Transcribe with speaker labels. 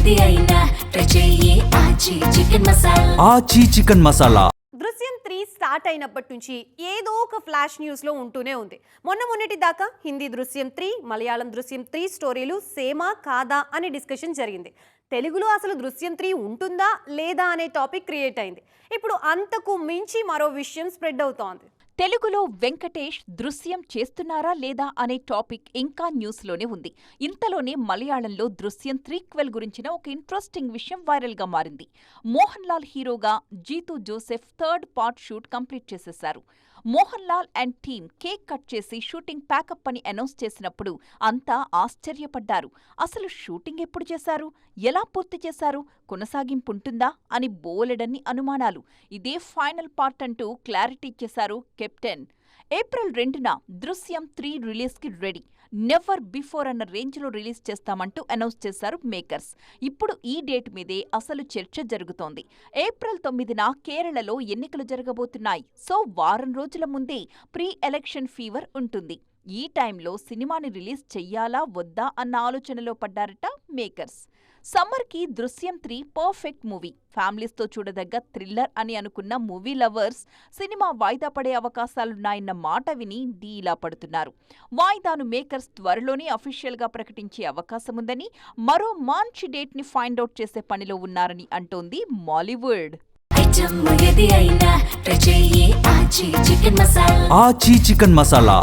Speaker 1: ఏది అయినా ట్రై చెయ్యి ఆచి చికెన్ మసాలా.
Speaker 2: ఆచి చికెన్ మసాలా.
Speaker 3: దృశ్యం 3 స్టార్ట్ అయినప్పటి నుంచి ఏదో ఒక ఫ్లాష్ న్యూస్లో ఉంటూనే ఉంది. మొన్నటి దాకా హిందీ దృశ్యం 3, మలయాళం దృశ్యం 3 స్టోరీలు సేమా కాదా అనే డిస్కషన్ జరిగింది. తెలుగులో అసలు దృశ్యం 3 ఉంటుందా లేదా అనే టాపిక్ క్రియేట్ అయింది. ఇప్పుడు అంతకు మించి మరో విషయం స్ప్రెడ్ అవుతోంది.
Speaker 4: తెలుగులో వెంకటేష్ దృశ్యం చేస్తున్నారా లేదా అనే టాపిక్ ఇంకా న్యూస్లోనే ఉంది. ఇంతలోనే మలయాళంలో దృశ్యం 3 గురించిన ఒక ఇంట్రెస్టింగ్ విషయం వైరల్గా మారింది. మోహన్ లాల్ హీరోగా Jeethu Joseph 3rd part shoot complete చేసేశారు. Mohan Lal and team cake cut చేసి షూటింగ్ ప్యాకప్ అని అనౌన్స్ చేసినప్పుడు అంతా ఆశ్చర్యపడ్డారు. అసలు షూటింగ్ ఎప్పుడు చేశారు, ఎలా పూర్తి చేశారు, కొనసాగింపుంటుందా అని బోలెడన్ని అనుమానాలు. ఇదే ఫైనల్ పార్ట్ అంటూ క్లారిటీ ఇచ్చేశారు కెప్టెన్. ఏప్రిల్ 2న దృశ్యం 3 రిలీజ్కి రెడీ. నెవర్ బిఫోర్ అన్న రేంజ్లో రిలీజ్ చేస్తామంటూ అనౌన్స్ చేశారు మేకర్స్. ఇప్పుడు ఈ డేట్ మీదే అసలు చర్చ జరుగుతోంది. ఏప్రిల్ 9న కేరళలో ఎన్నికలు జరగబోతున్నాయి. సో వారం రోజుల ముందే ప్రీ ఎలక్షన్ ఫీవర్ ఉంటుంది. ఈ టైంలో సినిమాని రిలీజ్ చెయ్యాలా వద్దా అన్న ఆలోచనలో పడ్డారట మేకర్స్. సమ్మర్కి దృశ్యం 3 పర్ఫెక్ట్ మూవీ. ఫ్యామిలీస్తో చూడదగ్గ థ్రిల్లర్ అని అనుకున్న మూవీ లవర్స్ సినిమా వాయిదా పడే అవకాశాలున్నాయన్న మాట విని డీలా పడుతున్నారు. వాయిదాను మేకర్స్ త్వరలోనే అఫీషియల్గా ప్రకటించే అవకాశముందని, మరో మంచి డేట్ని ఫైండ్ అవుట్ చేసే పనిలో ఉన్నారని అంటోంది మాలీవుడ్.
Speaker 1: ఐటమ్ ఏది అయినా ట్రై చెయ్యి ఆచి చికెన్ మసాలా.
Speaker 2: ఆచి చికెన్ మసాలా.